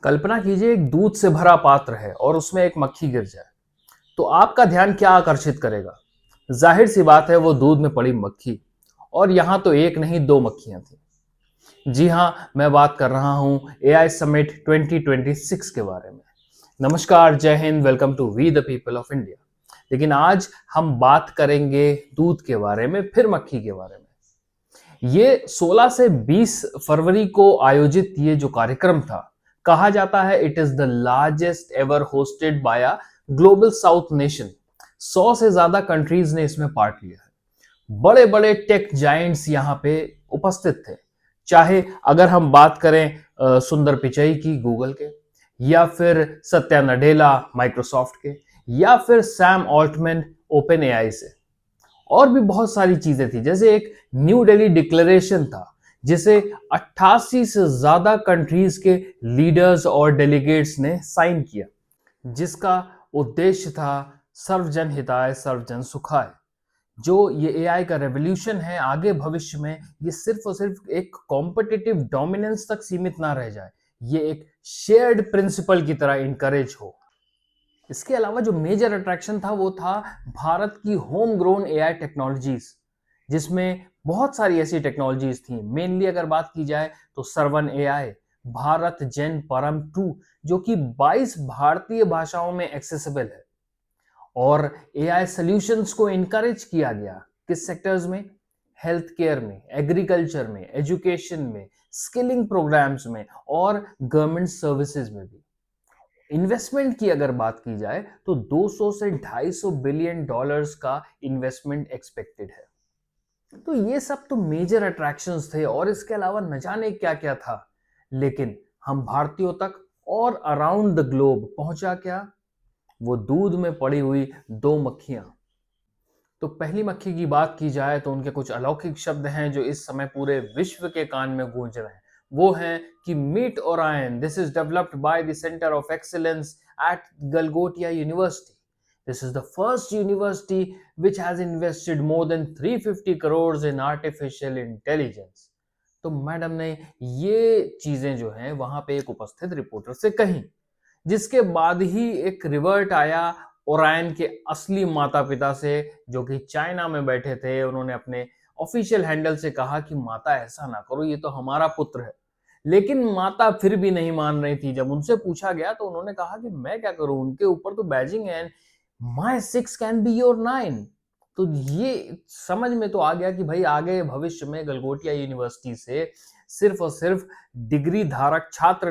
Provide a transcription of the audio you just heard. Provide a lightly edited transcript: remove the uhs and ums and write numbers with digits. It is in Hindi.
कल्पना कीजिए एक दूध से भरा पात्र है और उसमें एक मक्खी गिर जाए तो आपका ध्यान क्या आकर्षित करेगा। जाहिर सी बात है वो दूध में पड़ी मक्खी। और यहां तो एक नहीं दो मक्खियां थी। जी हां, मैं बात कर रहा हूं एआई समिट 2026 के बारे में। नमस्कार, जय हिंद, welcome to we the people of India. लेकिन आज हम बात करेंगे दूध के बारे में, फिर मक्खी के बारे में। ये 16 से 20 फरवरी को आयोजित ये जो कार्यक्रम था, कहा जाता है it is the largest ever hosted by a global south nation. 100 से ज्यादा कंट्रीज ने इसमें पार्ट लिया है। बड़े बड़े टेक जाइंट्स यहाँ पे उपस्थित थे। चाहे अगर हम बात करें सुंदर पिचई की गूगल के, या फिर सत्या नडेला माइक्रोसॉफ्ट के, या फिर सैम ऑल्टमैन ओपन एआई से। और भी बहुत सारी चीजें थी, जैसे एक न्यू दिल्ली डिक्लेरेशन था जिसे 88 से ज्यादा कंट्रीज के लीडर्स और डेलीगेट्स ने साइन किया, जिसका उद्देश्य था सर्वजन हिताय सर्वजन सुखाय। जो ये एआई का रेवोल्यूशन है आगे भविष्य में, ये सिर्फ और सिर्फ एक कॉम्पिटिटिव डोमिनेंस तक सीमित ना रह जाए, ये एक शेयर्ड प्रिंसिपल की तरह इनकरेज हो। इसके अलावा जो मेजर अट्रैक्शन था वो था भारत की होम ग्रोन एआई टेक्नोलॉजीज, जिसमें बहुत सारी ऐसी टेक्नोलॉजीज थी। मेनली अगर बात की जाए तो सरवन एआई, भारत जेन परम 2, जो कि 22 भारतीय भाषाओं में एक्सेसिबल है। और एआई सॉल्यूशंस को इनकरेज किया गया किस सेक्टर्स में? हेल्थ केयर में, एग्रीकल्चर में, एजुकेशन में, स्किलिंग प्रोग्राम्स में और गवर्नमेंट सर्विसेज में भी। इन्वेस्टमेंट की अगर बात की जाए तो 200 से 250 बिलियन डॉलर्स का इन्वेस्टमेंट एक्सपेक्टेड है। तो ये सब तो मेजर अट्रैक्शंस थे और इसके अलावा न जाने क्या क्या था। लेकिन हम भारतीयों तक और अराउंड द ग्लोब पहुंचा क्या? वो दूध में पड़ी हुई दो मक्खियां। तो पहली मक्खी की बात की जाए तो उनके कुछ अलौकिक शब्द हैं जो इस समय पूरे विश्व के कान में गूंज रहे हैं। वो हैं कि meet Orion, this is developed by the centre of excellence at Galgotia university. This is the first university which has invested more than 350 crores in artificial intelligence। तो मैडम ने ये चीजें जो हैं वहां पे एक उपस्थित रिपोर्टर से कही, जिसके बाद ही एक रिवर्ट आया ओरायन के असली माता पिता से, जो कि चाइना में बैठे थे। उन्होंने अपने ऑफिशियल हैंडल से कहा कि माता ऐसा ना करो, ये तो हमारा पुत्र है। लेकिन माता फिर भी नहीं मान रही थी। जब उनसे पूछा गया तो उन्होंने कहा कि मैं क्या करूं, उनके ऊपर तो बैजिंग है, माई 6 कैन बी योर 9। तो ये समझ में तो आ गया कि भाई आगे भविष्य में गलगोटिया यूनिवर्सिटी से सिर्फ और सिर्फ डिग्री धारक छात्र